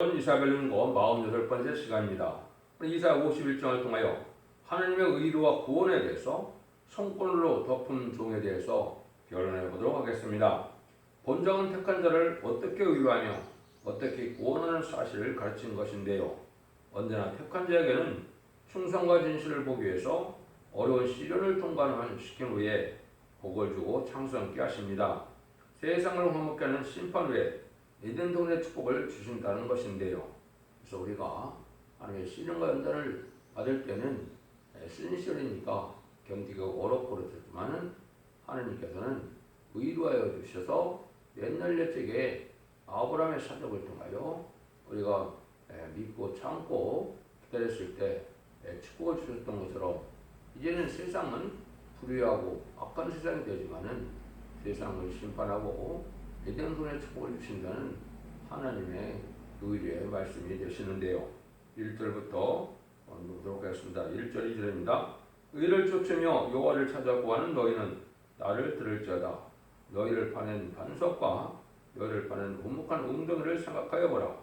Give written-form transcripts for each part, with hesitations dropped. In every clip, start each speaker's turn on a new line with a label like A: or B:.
A: 이사벨run고 48번째 시간입니다. 이사 51장을 통하여 하나님의 의로와 구원에 대해서 성권으로 덮은 종에 대해서 변론해 보도록 하겠습니다. 본장은 택한 자를 어떻게 의로하며 어떻게 구원하는 사실을 가르친 것인데요. 언제나 택한 자에게는 충성과 진실을 보기 위해서 어려운 시련을 통과시킨 후에 복을 주고 창성케 하십니다. 세상을 화목케 하는 심판 후에 에덴 동산의 축복을 주신다는 것인데요. 그래서 우리가 하나님의 시련과 연단을 받을 때는 쓰는 시련이니까 견디기가 어렵고 그렇지만은 하나님께서는 의로하여 주셔서 옛날 옛적에 아브라함의 사적을 통하여 우리가 믿고 참고 기다렸을 때 축복을 주셨던 것처럼 이제는 세상은 불의하고 악한 세상이 되지만은 세상을 심판하고 에덴 동산의 축복을 주신다는 하나님의 의리의 말씀이 되시는데요. 1절부터 보도록 하겠습니다. 1절 2절입니다. 의를 쫓으며 여호와를 찾아 구하는 너희는 나를 들을지어다. 너희를 파낸 반석과 너희를 파낸 우묵한 웅덩이를 생각하여 보라.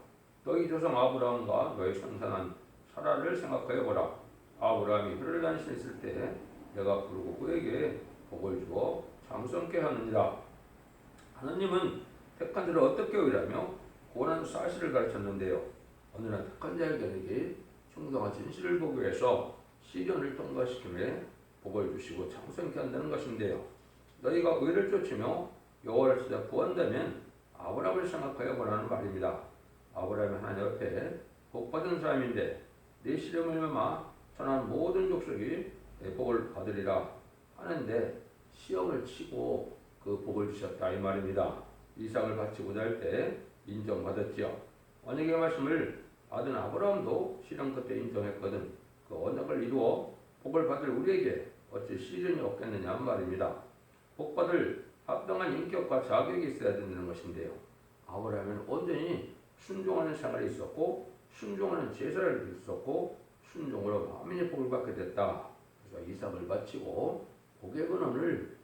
A: 너희 조상 아브라함과 너희 상산한 사라를 생각하여 보라. 아브라함이 혈단신에 있을 때 내가 부르고 그에게 복을 주어 장성케 하느니라. 하나님은 택한 자를 어떻게 의라며 구원하는 사실을 가르쳤는데요. 어느 날 택한 자에게 충성과 진실을 보기 위해서 시련을 통과시키며 복을 주시고 장성케 한다는 것인데요. 너희가 의를 쫓으며 여호와를 찾아 구한다면 아브라함을 생각하여 보라는 말입니다. 아브라함은 하나님 옆에 복받은 사람인데 내 시련을 말미암아 천한 모든 족속이 복을 받으리라 하는데 시험을 치고 그 복을 주셨다 이 말입니다. 이삭을 바치고자 할 때 인정받았지요. 언약의 말씀을 받은 아브라함도 시련 끝에 인정했거든. 그 언약을 이루어 복을 받을 우리에게 어찌 시련이 없겠느냐 말입니다. 복받을 합당한 인격과 자격이 있어야 된다는 것인데요. 아브라함은 온전히 순종하는 생활이 있었고 순종하는 제사를 있었고 순종으로 만민의 복을 받게 됐다. 그래서 이삭을 바치고 복의 근원을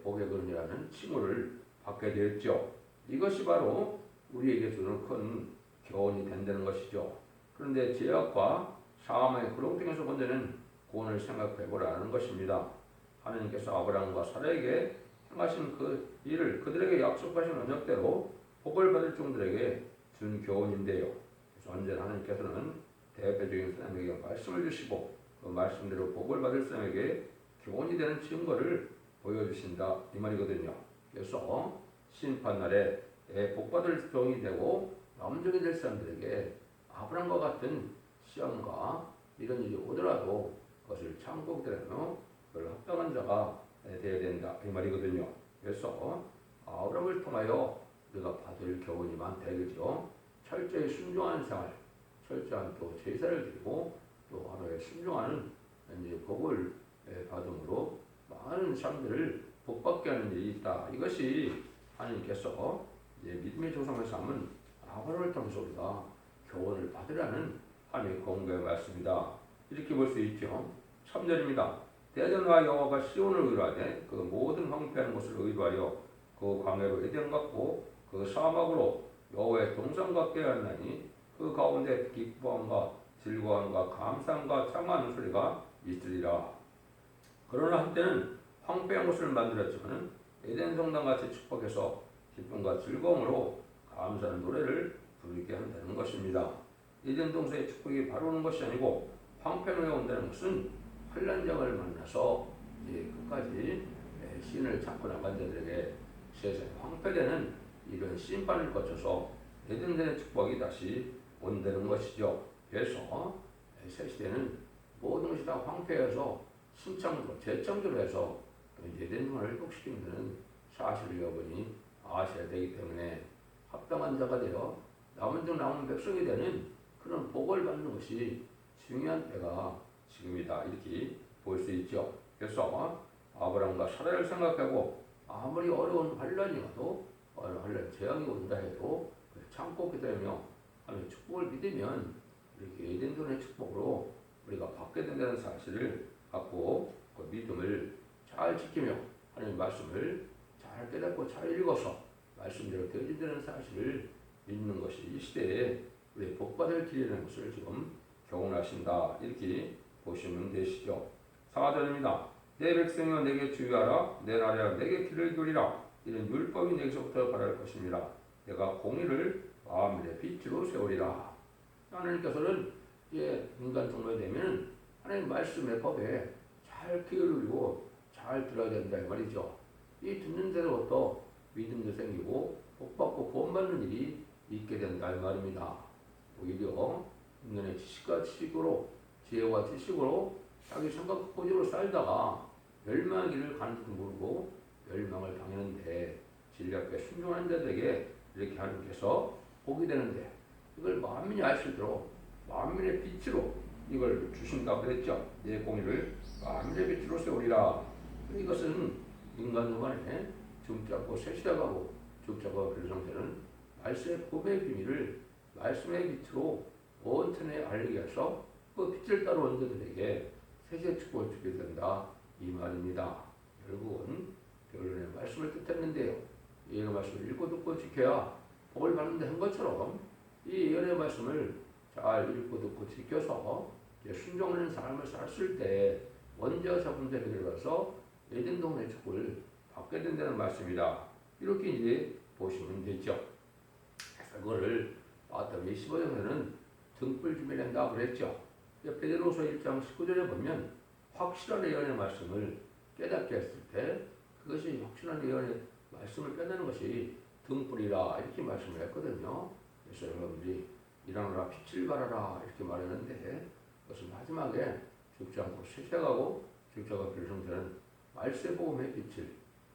A: 복의 근원이라는 칭호를 받게 되었죠. 이것이 바로 우리에게 주는 큰 교훈이 된다는 것이죠. 그런데 죄악과 사망의 구렁텅이에서 건져낸 구원을 생각해보라는 것입니다. 하나님께서 아브라함과 사라에게 행하신 그 일을 그들에게 약속하신 언약대로 복을 받을 종들에게 준 교훈인데요. 그래서 언제나 하나님께서는 대표적인 사람에게 말씀을 주시고 그 말씀대로 복을 받을 사람에게 교훈이 되는 증거를 보여주신다 이 말이거든요. 그래서 심판날에 복받을 종이 되고 남종이 될 사람들에게 아브라함과 같은 시험과 이런 일이 오더라도 그것을 참고 기다리며 그걸 합당한 자가 되어야 된다 이 말이거든요. 그래서 아브라함을 통하여 우리가 받을 교훈이 많다 이거죠. 철저히 순종하는 생활, 철저한 또 제사를 드리고 또 하나님의 순종하는 복을 받음으로 많은 사람들을 복받게 하는 일이 있다. 이것이 하나님께서 믿음의 조상을 삼은 아브라함을 통해서 우리가 교훈을 받으라는 하나님의 공고의 말씀이다. 이렇게 볼 수 있죠. 3절입니다. 대전과 여호와가 시온을 의로하되 그 모든 황폐한 곳을 의로하여 그 광야로 에덴 같고 그 사막으로 여호와의 동산 같게 하나니 그 가운데 기뻐함과 즐거움과 감상과 창하는 소리가 있으리라. 그러나 한때는 황폐한 곳을 만들었지만 에덴 성당같이 축복해서 기쁨과 즐거움으로 감사하는 노래를 부르게 한다는 것입니다. 에덴 동산의 축복이 바로 오는 것이 아니고 황폐한 후에 온다는 것은 환난장을 만나서 이제 끝까지 신을 찾고 나간 자들에게 세상에 황폐되는 이런 심판을 거쳐서 에덴의 축복이 다시 온다는 것이죠. 그래서 새 시대는 모든 것이 다 황폐해서 신창조, 재창조를 해서 에덴을 회복시키는 데는 사실을 여러분이 아셔야 되기 때문에 합당한 자가 되어 남은 중 남은 백성이 되는 그런 복을 받는 것이 중요한 때가 지금이다 이렇게 볼 수 있죠. 그래서 아브라함과 사라를 생각하고 아무리 어려운 환란이 와도 환란 재앙이 온다 해도 참고 기다리며 하나님의 축복을 믿으면 이렇게 에덴존의 축복으로 우리가 받게 된다는 사실을 갖고 그 믿음을 잘 지키며 하나님의 말씀을 잘 깨닫고 잘 읽어서 말씀대로 되어진다는 사실을 믿는 것이 이 시대에 우리의 복받을 길이라는 것을 지금 교훈하신다. 이렇게 보시면 되시죠. 4절입니다. 내 백성이여 내게 주의하라. 내 나라여 내게 귀를 기울이라. 이는 율법이 내게서부터 발할 것입니다. 내가 공의를 마음의 빛으로 세우리라. 하나님께서는 인간 종로에 되면 하나님 말씀의 법에 잘 기울이고 잘 들어야 된다 이 말이죠. 이 듣는 대로부터 믿음도 생기고 복받고 구원받는 일이 있게 된다 이 말입니다. 오히려 인간의 지식과 지식으로 지혜와 지식으로 자기 생각 고지로 살다가 멸망의 길을 가는 줄 모르고 멸망을 당하는데 진리 앞에 순종하는 자들에게 이렇게 하나님께서 복이 되는데 이걸 만민이 알 수 있도록 만민의 빛으로 이걸 주신다고 그랬죠. 내 공의를 만민의 빛으로 세우리라. 이것은 인간 동안에 죽자고 셋이라고 죽자고 별성되는 말씀의 법의 비밀을 말씀의 빛으로 온전히 알리게 해서 그 빛을 따르는 자들에게 세세 축복을 주게 된다 이 말입니다. 결국은 결론의 말씀을 뜻했는데요. 예언의 말씀을 읽고 듣고 지켜야 복을 받는다 한 것처럼 이 예언의 말씀을 잘 읽고 듣고 지켜서 순종하는 삶을 살았을 때 원죄와 자본자 해결을 가서 에덴 동의 축복을 받게 된다는 말씀이다. 이렇게 이제 보시면 되죠. 그거를 마태복음 15장에는 등불 준비된다 그랬죠. 베드로서 1장 19절에 보면 확실한 예언의 말씀을 깨닫게 했을 때 그것이 확실한 예언의 말씀을 깨닫는 것이 등불이라 이렇게 말씀을 했거든요. 그래서 여러분들이 일어나라 빛을 발하라 이렇게 말했는데 그것은 마지막에 죽지 않고 쇠퇴하고 죽지 않고 별성되는 말세 복음의 빛을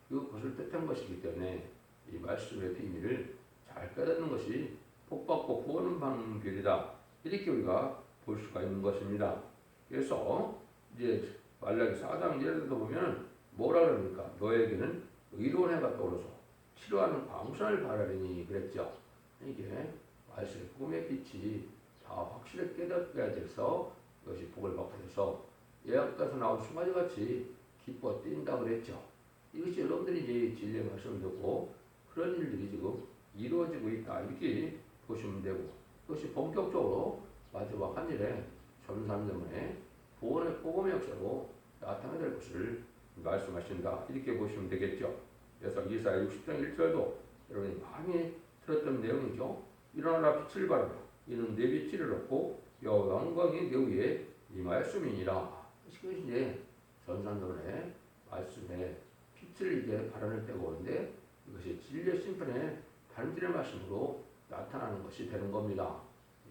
A: 그것을 뜻한 것이기 때문에 이 말씀의 비밀을 잘 깨닫는 것이 복받고 구원을 받는 길이다. 이렇게 우리가 볼 수가 있는 것입니다. 그래서 이제 말라기 4장 1절에도 보면 뭐라 그럽니까? 너에게는 의로운 해가 떠오르서 치료하는 광선을 바라리니 그랬죠. 이게 말씀의 복음의 빛이 다 확실히 깨닫게 돼서 그것이 복을 받게 돼서 예약가서 나온 송아지같이 기뻐 뛴다 그랬죠. 이것이 여러분들이 이제 진리의 말씀을 듣고 그런 일들이 지금 이루어지고 있다 이렇게 보시면 되고 그것이 본격적으로 마지막 한 일에 전산점에 구원의 복음의 역사로 나타나야 될 것을 말씀하신다 이렇게 보시면 되겠죠. 그래서 이사야 60장 1절도 여러분이 많이 들었던 내용이죠. 일어나라 빛을 발하라. 이는 내 빛을 얻고 여호와 영광이 내 위에 임하였음이니라. 그것이 이제 전산점의 말씀에 빛을 이제 발하는 때가 오는데 이것이 진리의 심판의 반질의 말씀으로 나타나는 것이 되는 겁니다.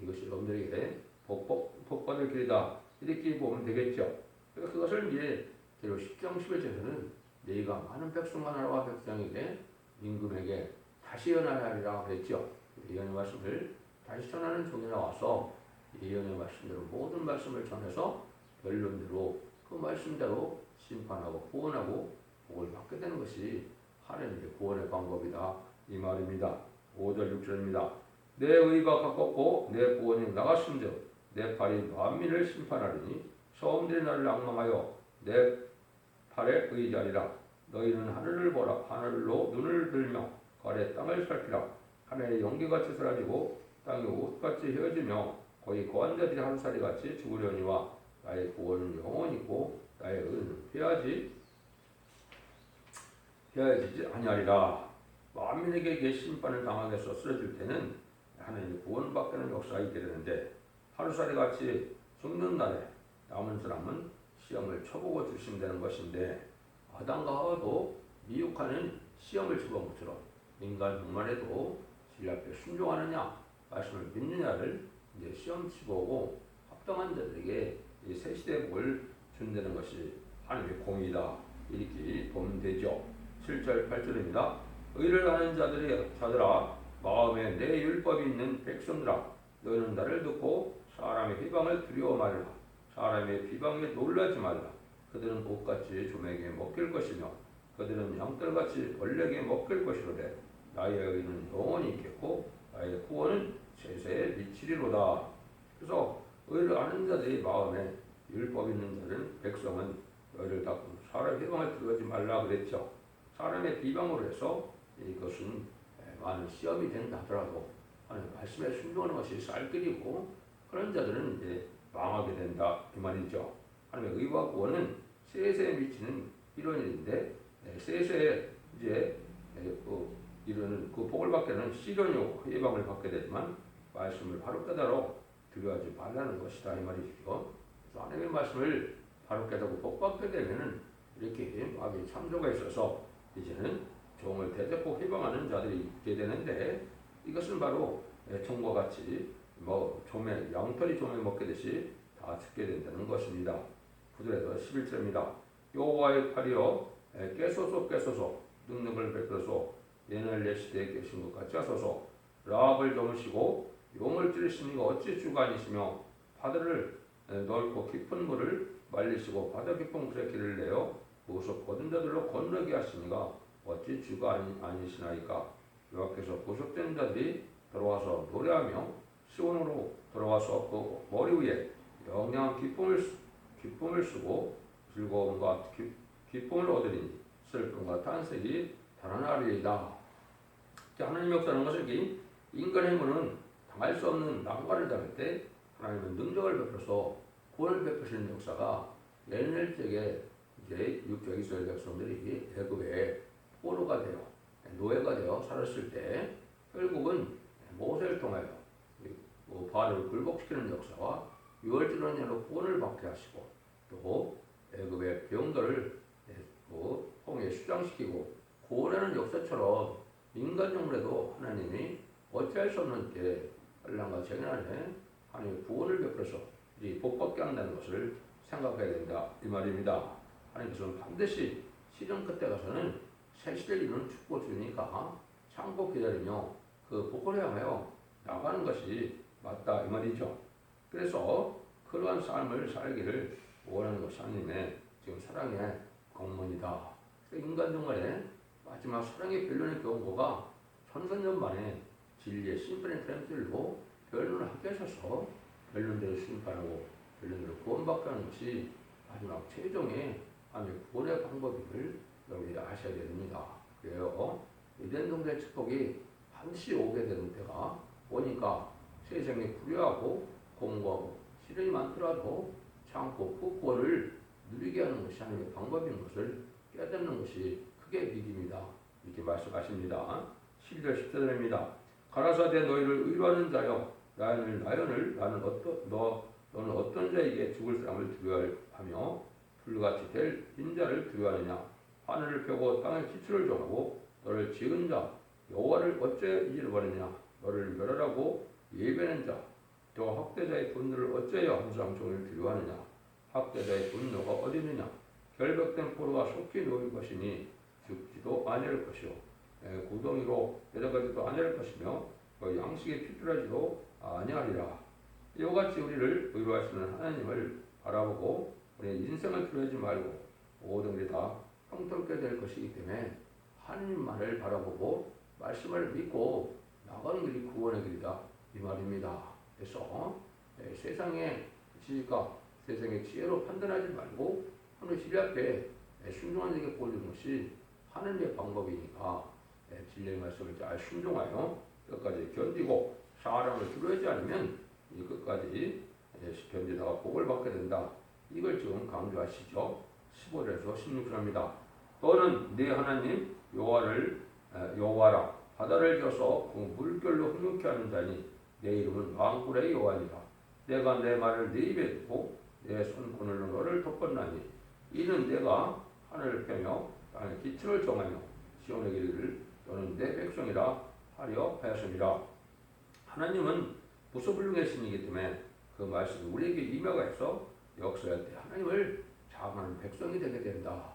A: 이것이 여러분들에게 복받을 길이다 이렇게 보면 되겠죠. 그러니까 그것을 이제 뒤로 10장 11절에는 너희가 많은 백성과 나라와 백성에게 임금에게 다시 전하리라 그랬죠. 예언의 말씀을 다시 전하는 종이 나와서 예언의 말씀대로 모든 말씀을 전해서 결론대로 그 말씀대로 심판하고 구원하고 복을 받게 되는 것이 하나님의 구원의 방법이다 이 말입니다. 5절 6절입니다. 내 의가 가깝고 내 구원이 나갔은즉 내 팔이 만민을 심판하리니 소음들이 나를 앙망하여 내 팔에 의지하리라. 너희는 하늘을 보라. 하늘로 눈을 들며 거래 땅을 살피라. 하늘의 연기같이 사라지고 땅이 옷같이 헤어지며 거기 거한 자들이 하루살이같이 죽으려니와 나의 구원은 영원히 있고 나의 의는 피하여지지 아니하리라. 만민에게 심판을 당하게 해서 쓰러질 때는 하나님의 구원받는 역사가 있게 되는데 하루살이같이 죽는 날에 남은 사람은 시험을 쳐보고 주신다는 것인데 아담과 하와도 미혹하는 시험을 쳐본 것처럼 인간 중만에도 진리 앞에 순종하느냐 말씀을 믿느냐를 이제 시험 치보고 합당한 자들에게 이 새 시대의 복을 준다는 것이 하나님의 공의다 이렇게 보면 되죠. 7절 8절입니다. 의를 하는 자들아 마음에 내 율법이 있는 백성들아 너희는 나를 듣고 사람의 비방을 두려워 말라. 사람의 비방에 놀라지 말라. 그들은 옷같이 좀에게 먹힐 것이며 그들은 양털같이 벌레에게 먹힐 것이로되 나의 의는 영원히 있겠고 나의 구원은 세세에 미치리로다. 그래서 의를 아는 자들의 마음에 율법 있는 자들은 백성은 너희를 닦고 사람의 비방을 두려워하지 말라 그랬죠. 사람의 비방으로 해서 이것은 많은 시험이 된다 하더라도 하나님 말씀에 순종하는 것이 쌀길이고 그런 자들은 이제 망하게 된다 이 말이죠. 하나님의 의와 구원은 세세에 미치는 이런 일인데 세세에 이제 이르는 그 복을 받게는 시련이고 예방을 받게 되지만 말씀을 바로 깨달아 두려워하지 말라는 것이다 이 말이죠. 그래서 하나님의 말씀을 바로 깨닫고 복 받게 되면은 이렇게 마음의 창조가 있어서 이제는 종을 대접고 해방하는 자들이 있게 되는데 이것은 바로 총과 같이 조매 양털이 조매 먹게듯이 다 죽게 된다는 것입니다. 9절에서 11절입니다. 여호와의 팔이여 깨소서 능력을 베풀어서 옛날 시대에 계신 것 같이 하소서. 라합을 dom으시고 용을 찌르시니가 어찌 주가 아니시며 바다를 넓고 깊은 물을 말리시고 바다 깊은 곳에 길을 내어 무속 거둔 자들로 건너게 하시니가 어찌 주가 아니시나이까. 여호와께서 구속된 자들이 돌아와서 노래하며 시온으로 돌아와서 그 머리 위에 영영한 기쁨을 쓰고 즐거움과 기쁨을 얻으리니 슬픔과 탄색이 달아나리이다. 하나님의 역사는 것은 인간의 힘으로는 당할 수 없는 난관을 당할 때 하나님은 능력을 베풀어서 구원을 베푸시는 역사가 옛날 적에 이제 육적 이스라엘 백성들이 애굽에 포로가 되어 노예가 되어 살았을 때 결국은 모세를 통하여 바로를 굴복시키는 역사와 유월절한 일로 구원을 받게 하시고 또 애굽의 병거를 홍해에 수장시키고 구원하는 역사처럼 인간 영혼에도 하나님이 어찌할 수 없는 때 환난과 재난 안에 하나님의 구원을 베풀어서 복받게 한다는 것을 생각해야 된다 이 말입니다. 하나님께서는 반드시 시련 끝에 가서는 새 시대를 이루는 축복을 주니까 참고 기다리며 그 복을 향하여 나가는 것이 맞다 이 말이죠. 그래서 그러한 삶을 살기를 원하는 것이 하나님의 지금 사랑의 공문이다. 인간 정말에 마지막 사랑의 변론의 경고가 천선년 만에 진리의 심판의 트램들로 변론을 하게 하셔서 변론대로 심판하고 변론대로 구원받게 하는 것이 마지막 최종의 하나님의 구원의 방법임을 여러분이 아셔야 됩니다. 그래요. 이된 정도의 축복이 반드시 오게 되는 때가 오니까 세상에 불효하고 공고하고 시련이 많더라도 참고 그 구원을 누리게 하는 것이 하나님의 방법인 것을 깨닫는 것이 크게 믿음이다. 이렇게 말씀하십니다. 12절 14절입니다. 가라사대 너희를 의로하는 자여 너는 어떤 자에게 죽을 사람을 두려워하며 불같이 될 인자를 두려워하느냐. 하늘을 펴고 땅의 기초를 정하고 너를 지은 자 여호와를 어째 잊어버리냐. 너를 멸하라고 예배하는 자 또 학대자의 분노를 어째여 항상 종일 두려워하느냐. 학대자의 분노가 어디 있느냐. 결벽된 포로가 속히 놓일 것이니 죽지도 아니할 것이요 구덩이로 내려가지도 아니할 것이며 양식이 필요하지도 아니하리라. 이와 같이 우리를 의로하시는 하나님을 바라보고 우리의 인생을 두려워하지 말고 모든 일이 다 형통케 될 것이기 때문에 하나님만을 바라보고 말씀을 믿고 나가는 길이 구원의 길이다 이 말입니다. 그래서 세상의 지식과 세상의 지혜로 판단하지 말고 하나님 진리 앞에 순종하는 자에게 보여주는 것이 하나님의 방법이니까 진리의 말씀을 잘 순종하여 끝까지 견디고 사람을 두려워하지 않으면 이 끝까지 견디다가 복을 받게 된다. 이걸 지금 강조하시죠. 15절에서 16절입니다. 너는 네 하나님 여호와라. 바다를 져서 물결로 흐르게 하는 자니 내 이름은 왕굴의 여호와니라. 내가 내 말을 네 입에 두고 내 손권으로 너를 덮었나니 이는 내가 하늘을 펴며 땅의 기초를 정하며 시온의 길을 너는 내 백성이라 하려 하였습니다. 하나님은 무소불능의 신이기 때문에 그 말씀이 우리에게 임하가 있어 역사할 때 하나님을 자랑하는 백성이 되게 된다.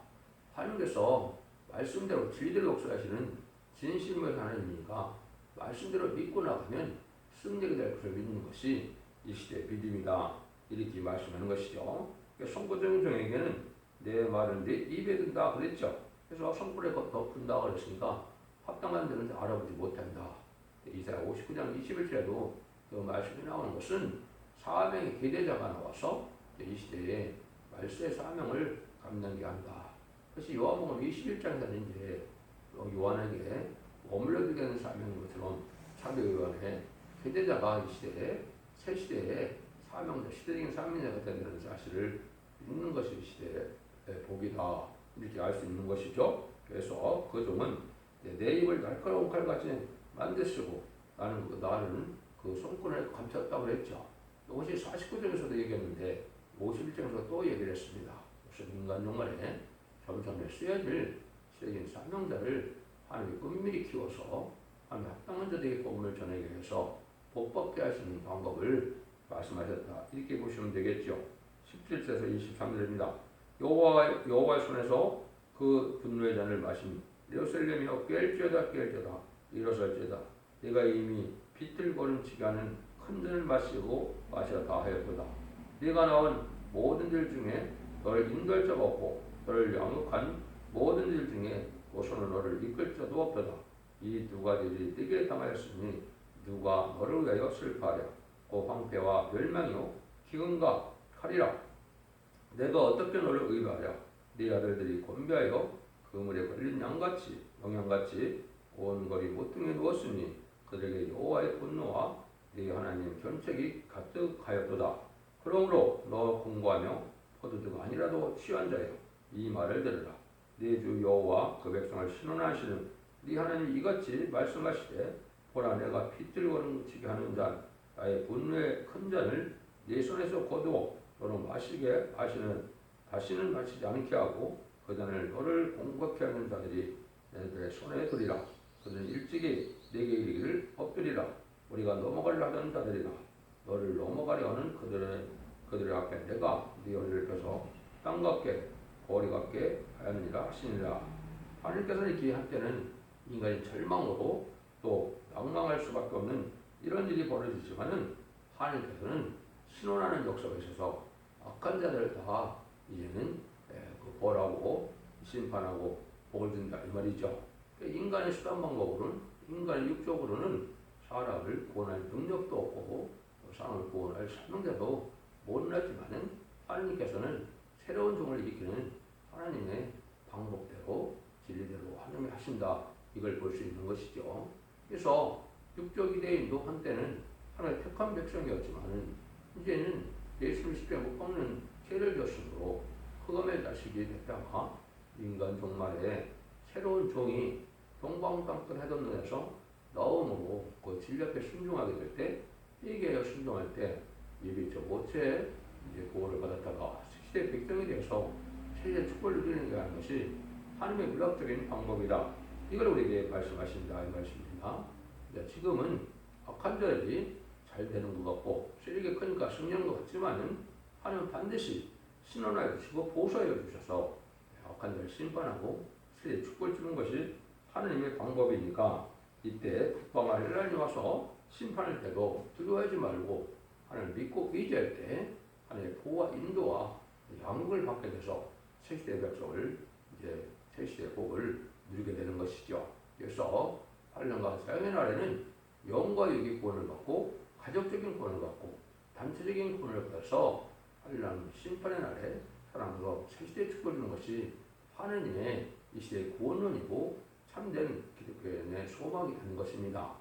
A: 하나님께서 말씀대로 진리대로 역사하시는 진실의 하나님이니까 말씀대로 믿고 나가면 승리가 될 것을 믿는 것이 이 시대의 믿음이다. 이렇게 말씀하는 것이죠. 선고적인 종에게는 내 말은 내 입에 든다 그랬죠. 그래서 성불에 덮은다 그랬으니까 합당한 데는 알아보지 못한다. 이사야 59장 21절에도 그 말씀이 나오는 것은 사명의 계대자가 나와서 이 시대에 말씀의 사명을 감당하게 한다. 그래서 요한복음 21장에서는 이제 요한에게 머물러들게 하는 사명인 것처럼 사도 요한의 세대자가 이 시대에 새 시대에 사명자, 시대적인 사명자가 된다는 사실을 믿는 것이 시대의 복이다. 이렇게 알 수 있는 것이죠. 그래서 그 종은 내 입을 날카로운 칼같이 만드시고 나는 그 손권을 감췄다고 했죠. 이것이 49장에서도 얘기했는데 51장에서 또 얘기를 했습니다. 그래서 인간 종말에 점점 쓰여질 시대적인 사명자를 하나님이 은밀히 키워서 하나님 합당한 자들에게 복음을 전하기 위해서 복받게 하시는 방법을 말씀하셨다. 이렇게 보시면 되겠죠. 17절에서 23절입니다. 여호와의 손에서 그 분노의 잔을 마신 예루살렘이여 깰지어다 일어설지어다. 내가 이미 비틀거림치게 하는 큰 잔을 마시고 마시다 하였도다. 네가 나온 모든 일 중에 너를 인도할 자가 없고 너를 양육한 모든 일 중에 고소는 너를 이끌 자도 없도다. 이 두 가지들이 네게 당하였으니 누가 너를 위하여 슬퍼하랴. 그 황폐와 멸망이요 기근과 칼이라. 내가 어떻게 너를 의뢰하랴. 네 아들들이 곤배하여 그물에 걸린 양같이 영양같이 온 거리 모퉁이에 누웠으니 그들에게 여호와의 분노와 네 하나님 견책이 가득하였도다. 그러므로 너 공고하며 포도주가 아니라도 취한 자여 이 말을 들으라. 네 주 여호와 그 백성을 신원하시는 네 하나님 이같이 말씀하시되 보라 내가 비틀거림치게 하는 잔 나의 분노의 큰 잔을 네 손에서 거두어 너로 마시게 다시는 마시지 않게 하고 그 잔을 너를 공격해 하는 자들이 너희들의 손에 두리라. 그들은 일찍이 내게 이르기를 엎드리라. 우리가 넘어가려 하던 자들이나 너를 넘어가려 하는 그들의 앞에 내가 네 얼굴을 펴서 땅 같게 거리 같게 하였느니라 하시니라. 하나님께서는 이렇게 한때는 인간이 절망으로 또 낭망할 수밖에 없는 이런 일이 벌어지지만은 하나님께서는 신원하는 역사가 있어서 악한 자들을 다 이제는 그 벌하고 심판하고 복을 준다 이 말이죠. 인간의 수단 방법으로는 인간의 육적으로는 사람을 구원할 능력도 없고 사람을 구원할 사명자도 못나지만은 하나님께서는 새로운 종을 일으키는 하나님의 방법대로 진리대로 하나님이 하신다 이걸 볼 수 있는 것이죠. 그래서 육적 유대인도 한때는 하나님의 택한 백성이었지만은 이제는 예수를 십자가에 못 박는 죄를 졌으므로 흑암의 자식이 됐다가 인간 종말에 새로운 종이 동방땅끝 해돋는에서 나옴으로 그 진리 앞에 순종하게 될 때 회개하여 순종할 때 이미 저 모체에 이제 구원을 받았다가 시대 백성이 되어서 세계 축복을 누리는 게 하는 것이 하나님의 물학적인 방법이다. 이걸 우리에게 말씀하신다 이 말씀입니다. 지금은 악한 자들이 잘 되는 것 같고 세력이 크니까 승리하는 것 같지만은 하나님은 반드시 신원하여 주시고 보호하여 주셔서 악한 자를 심판하고 세대에 축복을 주는 것이 하나님의 방법이니까 이때 북방아 헬란이 와서 심판할 때도 두려워하지 말고 하나님을 믿고 의지할 때 하나님의 보호와 인도와 양육을 받게 돼서 새시대의 백성을 이제 새시대의 복을 누리게 되는 것이죠. 그래서 8년간 사형의 날에는 영과 육의 구원을 받고 가족적인 구원을 받고 단체적인 구원을 받아서 8년 심판의 날에 사람으로 새시대의 축복을 주는 것이 하느님의 이 시대의 구원론이고 참된 기독교의 소망이 되는 것입니다.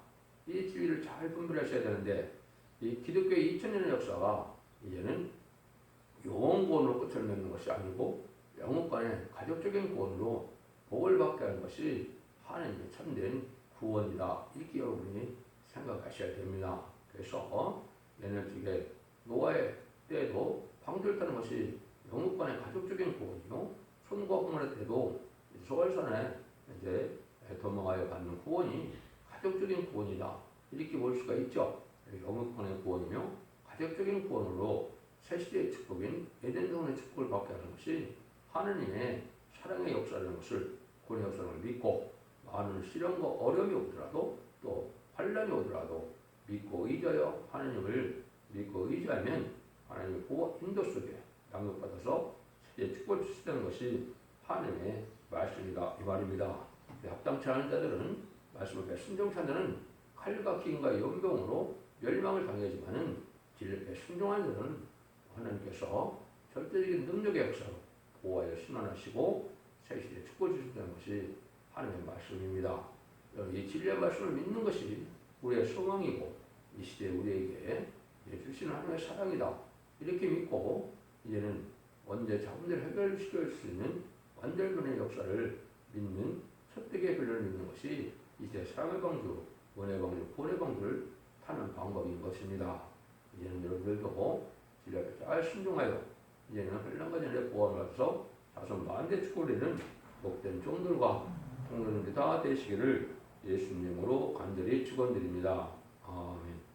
A: 이 진리를 잘 분별하셔야 되는데 이 기독교의 2000년의 역사가 이제는 영원구원으로 끝을 맺는 것이 아니고 영원간의 가족적인 구원으로 복을 받게 하는 것이 하나님의 참된 구원이다. 이렇게 여러분이 생각하셔야 됩니다. 그래서 내년 주에 노아의 때에도 방주를 타는 것이 영원간의 가족적인 구원이요. 손과 공원의 때도 소월선에 이제 도망하여 받는 구원이 가족적인 구원이다. 이렇게 볼 수가 있죠. 영원간의 구원이며 가족적인 구원으로 새시대의 축복인 에덴성의 축복을 받게 하는 것이 하느님의 사랑의 역사라는 것을 구원의 역사를 믿고 많은 시련과 어려움이 오더라도 또 환란이 오더라도 믿고 의지하여 하나님을 믿고 의지하면 하나님의 보호 인도 속에 양육받아서 세대의 축복을 주시다는 것이 하나님의 말씀이다 이 말입니다. 합당치 않은 자들은 말씀을 순종치 않은 자는 칼과 기근과 연병으로 멸망을 당하지만은 진리에 순종하는 자는 하나님께서 절대적인 능력의 역사로 보호하여 신원하시고 새시대에 축복을 주신다는 것이 하나님의 말씀입니다. 이 진리의 말씀을 믿는 것이 우리의 소망이고 이 시대 우리에게 주시는 하나님의 사랑이다. 이렇게 믿고 이제는 원죄 자문제를 해결시킬 수 있는 완결변의 역사를 믿는 설득의 변론을 믿는 것이 이제 사랑의 방주, 원의 방주, 구원의 방주를 타는 방법인 것입니다. 이제는 여러분들도 진리를 잘 순종하여 이제는 환란과 전에 구원을 받아서 자손 만대 축구를 내는 복된 종들과 통로님들 다 되시기를 예수님으로 간절히 축원드립니다. 아멘.